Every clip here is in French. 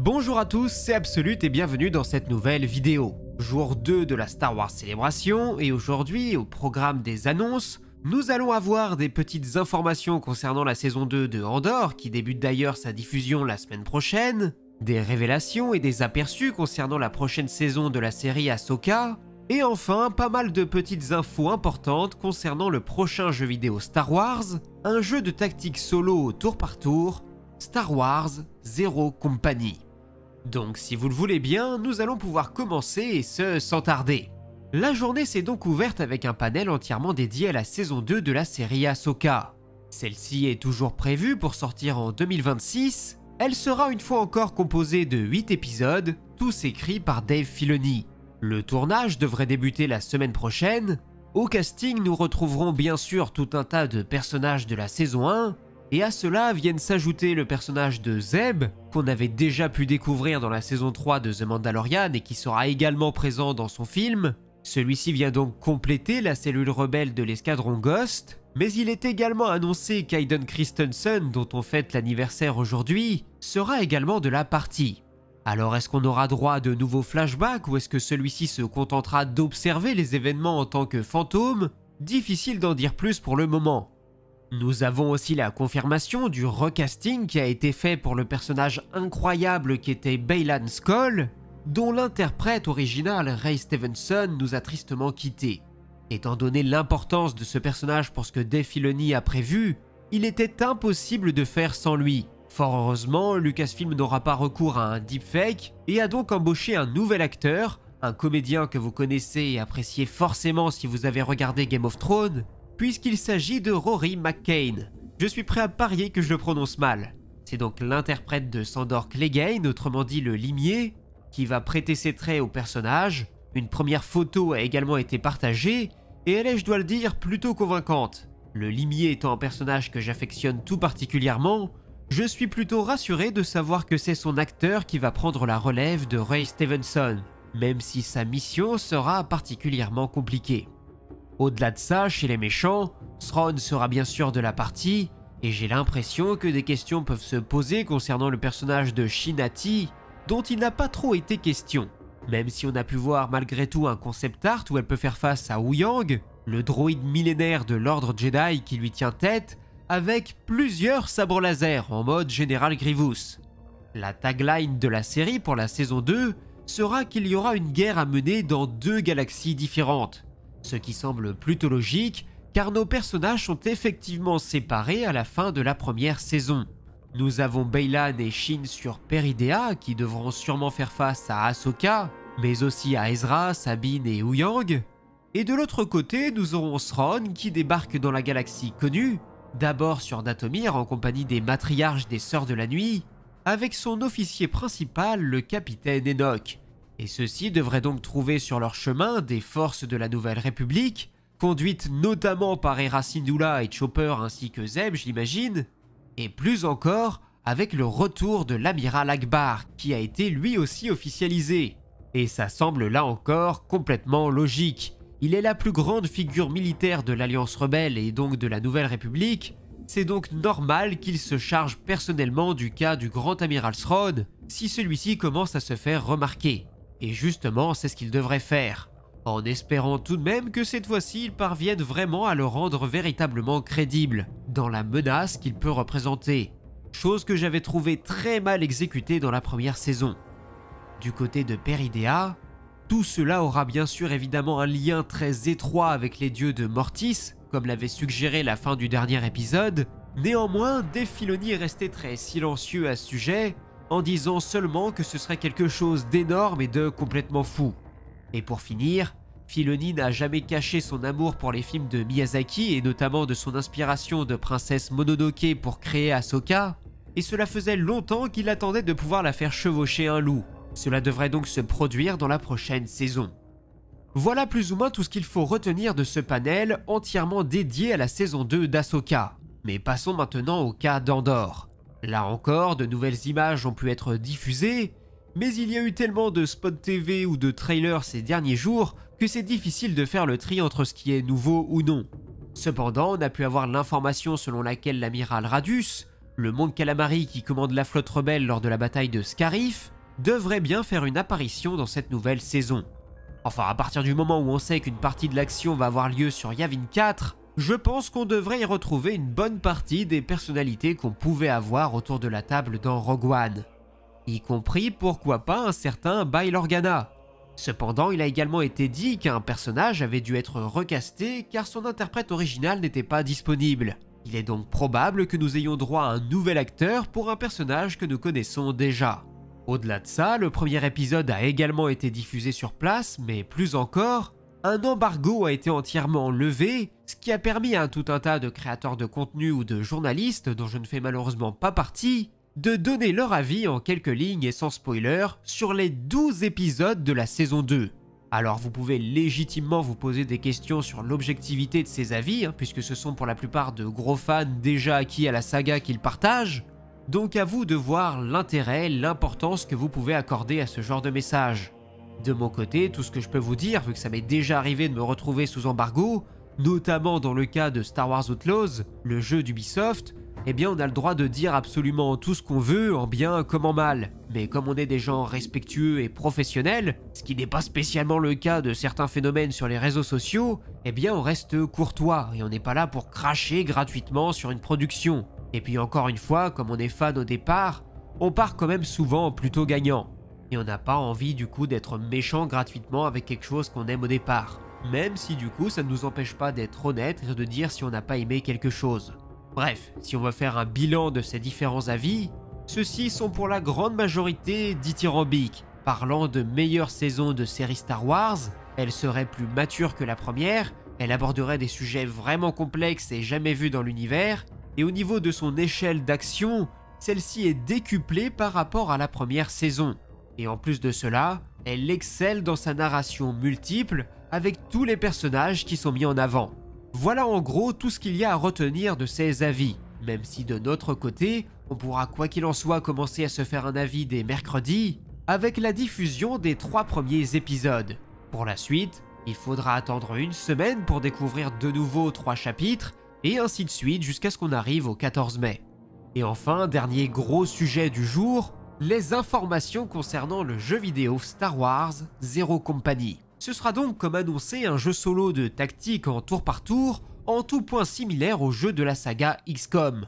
Bonjour à tous, c'est Absolute et bienvenue dans cette nouvelle vidéo. Jour 2 de la Star Wars Célébration et aujourd'hui, au programme des annonces, nous allons avoir des petites informations concernant la saison 2 de Andor, qui débute d'ailleurs sa diffusion la semaine prochaine, des révélations et des aperçus concernant la prochaine saison de la série Ahsoka, et enfin pas mal de petites infos importantes concernant le prochain jeu vidéo Star Wars, un jeu de tactique solo au tour par tour, Star Wars Zero Company. Donc si vous le voulez bien, nous allons pouvoir commencer et ce sans tarder. La journée s'est donc ouverte avec un panel entièrement dédié à la saison 2 de la série Ahsoka. Celle-ci est toujours prévue pour sortir en 2026, elle sera une fois encore composée de 8 épisodes, tous écrits par Dave Filoni. Le tournage devrait débuter la semaine prochaine. Au casting, nous retrouverons bien sûr tout un tas de personnages de la saison 1, et à cela viennent s'ajouter le personnage de Zeb, qu'on avait déjà pu découvrir dans la saison 3 de The Mandalorian et qui sera également présent dans son film. Celui-ci vient donc compléter la cellule rebelle de l'escadron Ghost, mais il est également annoncé qu'Hayden Christensen, dont on fête l'anniversaire aujourd'hui, sera également de la partie. Alors est-ce qu'on aura droit à de nouveaux flashbacks ou est-ce que celui-ci se contentera d'observer les événements en tant que fantôme? Difficile d'en dire plus pour le moment. Nous avons aussi la confirmation du recasting qui a été fait pour le personnage incroyable qui était Baylan Skoll, dont l'interprète original Ray Stevenson nous a tristement quittés. Étant donné l'importance de ce personnage pour ce que Dave Filoni a prévu, il était impossible de faire sans lui. Fort heureusement, Lucasfilm n'aura pas recours à un deepfake et a donc embauché un nouvel acteur, un comédien que vous connaissez et appréciez forcément si vous avez regardé Game of Thrones, puisqu'il s'agit de Rory McCann. Je suis prêt à parier que je le prononce mal. C'est donc l'interprète de Sandor Clegane, autrement dit le limier, qui va prêter ses traits au personnage. Une première photo a également été partagée, et elle est, je dois le dire, plutôt convaincante. Le limier étant un personnage que j'affectionne tout particulièrement, je suis plutôt rassuré de savoir que c'est son acteur qui va prendre la relève de Ray Stevenson, même si sa mission sera particulièrement compliquée. Au-delà de ça, chez les méchants, Thrawn sera bien sûr de la partie, et j'ai l'impression que des questions peuvent se poser concernant le personnage de Shin-Hati, dont il n'a pas trop été question. Même si on a pu voir malgré tout un concept art où elle peut faire face à Huyang, le droïde millénaire de l'ordre Jedi qui lui tient tête, avec plusieurs sabres laser en mode Général Grievous. La tagline de la série pour la saison 2 sera qu'il y aura une guerre à mener dans 2 galaxies différentes. Ce qui semble plutôt logique, car nos personnages sont effectivement séparés à la fin de la première saison. Nous avons Baylan et Shin sur Peridea, qui devront sûrement faire face à Ahsoka, mais aussi à Ezra, Sabine et Huyang. Et de l'autre côté, nous aurons Thrawn qui débarque dans la galaxie connue, d'abord sur Dathomir en compagnie des matriarches des Sœurs de la Nuit, avec son officier principal, le capitaine Enoch. Et ceux-ci devraient donc trouver sur leur chemin des forces de la Nouvelle République, conduites notamment par Hera Syndulla et Chopper ainsi que Zeb, j'imagine, et plus encore avec le retour de l'amiral Akbar, qui a été lui aussi officialisé. Et ça semble là encore complètement logique. Il est la plus grande figure militaire de l'Alliance Rebelle et donc de la Nouvelle République, c'est donc normal qu'il se charge personnellement du cas du grand amiral Thrawn si celui-ci commence à se faire remarquer. Et justement, c'est ce qu'il devrait faire, en espérant tout de même que cette fois-ci, il parvienne vraiment à le rendre véritablement crédible dans la menace qu'il peut représenter, chose que j'avais trouvé très mal exécutée dans la première saison. Du côté de Peridea, tout cela aura bien sûr évidemment un lien très étroit avec les dieux de Mortis, comme l'avait suggéré la fin du dernier épisode. Néanmoins, Dave Filoni est resté très silencieux à ce sujet, en disant seulement que ce serait quelque chose d'énorme et de complètement fou. Et pour finir, Filoni n'a jamais caché son amour pour les films de Miyazaki et notamment de son inspiration de Princesse Mononoke pour créer Ahsoka, et cela faisait longtemps qu'il attendait de pouvoir la faire chevaucher un loup. Cela devrait donc se produire dans la prochaine saison. Voilà plus ou moins tout ce qu'il faut retenir de ce panel entièrement dédié à la saison 2 d'Ahsoka. Mais passons maintenant au cas d'Andor. Là encore, de nouvelles images ont pu être diffusées, mais il y a eu tellement de spots TV ou de trailers ces derniers jours que c'est difficile de faire le tri entre ce qui est nouveau ou non. Cependant, on a pu avoir l'information selon laquelle l'amiral Radus, Le Mon Calamari qui commande la flotte rebelle lors de la bataille de Scarif devrait bien faire une apparition dans cette nouvelle saison. Enfin, à partir du moment où on sait qu'une partie de l'action va avoir lieu sur Yavin 4, je pense qu'on devrait y retrouver une bonne partie des personnalités qu'on pouvait avoir autour de la table dans Rogue One. Y compris, pourquoi pas, un certain Bail Organa. Cependant, il a également été dit qu'un personnage avait dû être recasté car son interprète original n'était pas disponible. Il est donc probable que nous ayons droit à un nouvel acteur pour un personnage que nous connaissons déjà. Au-delà de ça, le premier épisode a également été diffusé sur place, mais plus encore, un embargo a été entièrement levé, ce qui a permis à tout un tas de créateurs de contenu ou de journalistes, dont je ne fais malheureusement pas partie, de donner leur avis en quelques lignes et sans spoiler sur les 12 épisodes de la saison 2. Alors vous pouvez légitimement vous poser des questions sur l'objectivité de ces avis, puisque ce sont pour la plupart de gros fans déjà acquis à la saga qu'ils partagent, donc à vous de voir l'intérêt, l'importance que vous pouvez accorder à ce genre de message. De mon côté, tout ce que je peux vous dire, vu que ça m'est déjà arrivé de me retrouver sous embargo, notamment dans le cas de Star Wars Outlaws, le jeu d'Ubisoft, eh bien on a le droit de dire absolument tout ce qu'on veut, en bien comme en mal. Mais comme on est des gens respectueux et professionnels, ce qui n'est pas spécialement le cas de certains phénomènes sur les réseaux sociaux, eh bien on reste courtois et on n'est pas là pour cracher gratuitement sur une production. Et puis encore une fois, comme on est fan au départ, on part quand même souvent plutôt gagnant. Et on n'a pas envie du coup d'être méchant gratuitement avec quelque chose qu'on aime au départ. Même si du coup ça ne nous empêche pas d'être honnête et de dire si on n'a pas aimé quelque chose. Bref, si on veut faire un bilan de ces différents avis, ceux-ci sont pour la grande majorité dithyrambiques. Parlant de meilleure saison de série Star Wars, elle serait plus mature que la première, elle aborderait des sujets vraiment complexes et jamais vus dans l'univers, et au niveau de son échelle d'action, celle-ci est décuplée par rapport à la première saison. Et en plus de cela, elle excelle dans sa narration multiple avec tous les personnages qui sont mis en avant. Voilà en gros tout ce qu'il y a à retenir de ces avis, même si de notre côté, on pourra quoi qu'il en soit commencer à se faire un avis dès mercredi, avec la diffusion des 3 premiers épisodes. Pour la suite, il faudra attendre une semaine pour découvrir de nouveau 3 chapitres, et ainsi de suite jusqu'à ce qu'on arrive au 14 mai. Et enfin, dernier gros sujet du jour, les informations concernant le jeu vidéo Star Wars Zero Company. Ce sera donc comme annoncé un jeu solo de tactique en tour par tour, en tout point similaire au jeu de la saga XCOM.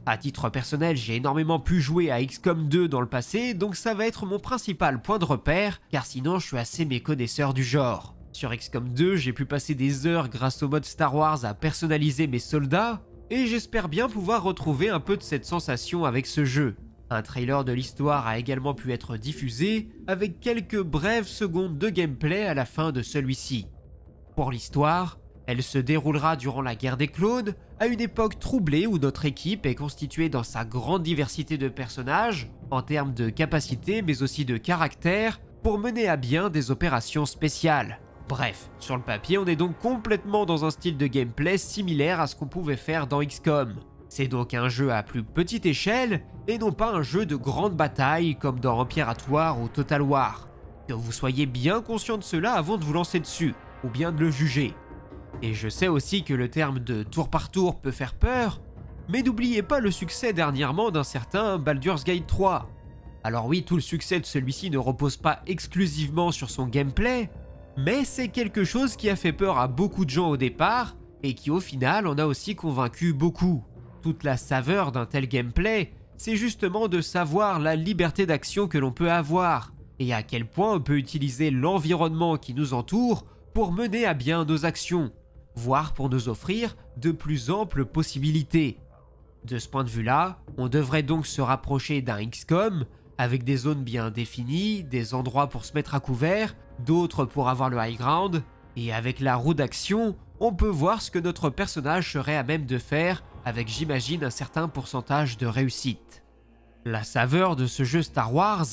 À titre personnel, j'ai énormément pu jouer à XCOM 2 dans le passé, donc ça va être mon principal point de repère, car sinon je suis assez méconnaisseur du genre. Sur XCOM 2, j'ai pu passer des heures grâce au mode Star Wars à personnaliser mes soldats, et j'espère bien pouvoir retrouver un peu de cette sensation avec ce jeu. Un trailer de l'histoire a également pu être diffusé, avec quelques brèves secondes de gameplay à la fin de celui-ci. Pour l'histoire, elle se déroulera durant la guerre des clones, à une époque troublée où notre équipe est constituée dans sa grande diversité de personnages, en termes de capacité mais aussi de caractère, pour mener à bien des opérations spéciales. Bref, sur le papier, on est donc complètement dans un style de gameplay similaire à ce qu'on pouvait faire dans XCOM. C'est donc un jeu à plus petite échelle, et non pas un jeu de grande bataille comme dans Empire at War ou Total War. Que vous soyez bien conscient de cela avant de vous lancer dessus, ou bien de le juger. Et je sais aussi que le terme de tour par tour peut faire peur, mais n'oubliez pas le succès dernièrement d'un certain Baldur's Gate 3. Alors oui, tout le succès de celui-ci ne repose pas exclusivement sur son gameplay, mais c'est quelque chose qui a fait peur à beaucoup de gens au départ, et qui au final en a aussi convaincu beaucoup. Toute la saveur d'un tel gameplay, c'est justement de savoir la liberté d'action que l'on peut avoir, et à quel point on peut utiliser l'environnement qui nous entoure pour mener à bien nos actions, voire pour nous offrir de plus amples possibilités. De ce point de vue-là, on devrait donc se rapprocher d'un XCOM, avec des zones bien définies, des endroits pour se mettre à couvert, d'autres pour avoir le high ground, et avec la roue d'action, on peut voir ce que notre personnage serait à même de faire, avec j'imagine un certain pourcentage de réussite. La saveur de ce jeu Star Wars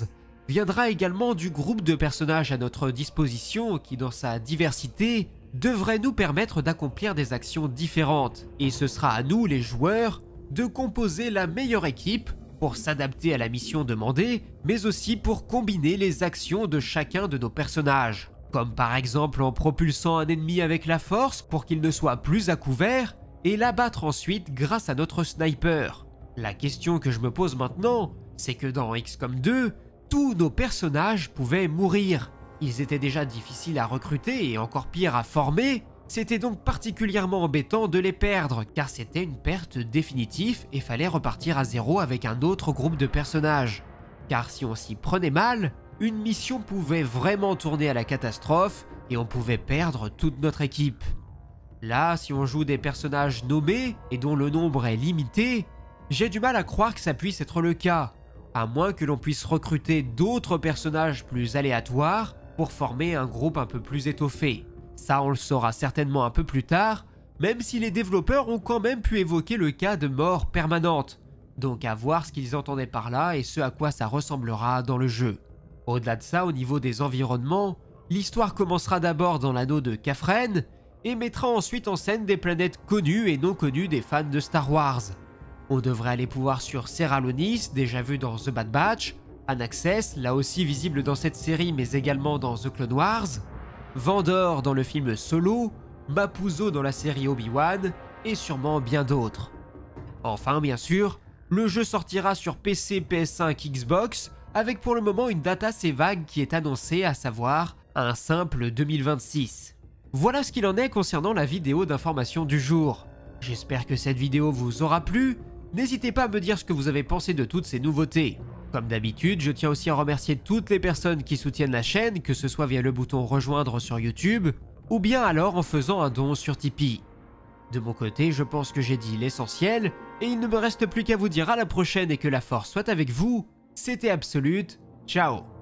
viendra également du groupe de personnages à notre disposition qui, dans sa diversité, devrait nous permettre d'accomplir des actions différentes, et ce sera à nous, les joueurs, de composer la meilleure équipe pour s'adapter à la mission demandée, mais aussi pour combiner les actions de chacun de nos personnages, comme par exemple en propulsant un ennemi avec la force pour qu'il ne soit plus à couvert, et l'abattre ensuite grâce à notre sniper, La question que je me pose maintenant, c'est que dans XCOM 2, tous nos personnages pouvaient mourir. Ils étaient déjà difficiles à recruter et encore pire à former, c'était donc particulièrement embêtant de les perdre car c'était une perte définitive et fallait repartir à zéro avec un autre groupe de personnages. Car si on s'y prenait mal, une mission pouvait vraiment tourner à la catastrophe et on pouvait perdre toute notre équipe. Là, si on joue des personnages nommés et dont le nombre est limité, j'ai du mal à croire que ça puisse être le cas, à moins que l'on puisse recruter d'autres personnages plus aléatoires pour former un groupe un peu plus étoffé. Ça, on le saura certainement un peu plus tard, même si les développeurs ont quand même pu évoquer le cas de mort permanente. Donc à voir ce qu'ils entendaient par là et ce à quoi ça ressemblera dans le jeu. Au-delà de ça, au niveau des environnements, l'histoire commencera d'abord dans l'anneau de Kafren et mettra ensuite en scène des planètes connues et non connues des fans de Star Wars. On devrait aller pouvoir sur Seralonis, déjà vu dans The Bad Batch, Anaxes, là aussi visible dans cette série mais également dans The Clone Wars, Vandor dans le film Solo, Mapuzo dans la série Obi-Wan et sûrement bien d'autres. Enfin, bien sûr, le jeu sortira sur PC, PS5, Xbox, avec pour le moment une date assez vague qui est annoncée, à savoir un simple 2026. Voilà ce qu'il en est concernant la vidéo d'information du jour. J'espère que cette vidéo vous aura plu. N'hésitez pas à me dire ce que vous avez pensé de toutes ces nouveautés. Comme d'habitude, je tiens aussi à remercier toutes les personnes qui soutiennent la chaîne, que ce soit via le bouton rejoindre sur YouTube, ou bien alors en faisant un don sur Tipeee. De mon côté, je pense que j'ai dit l'essentiel, et il ne me reste plus qu'à vous dire à la prochaine et que la force soit avec vous. C'était Absolute, ciao.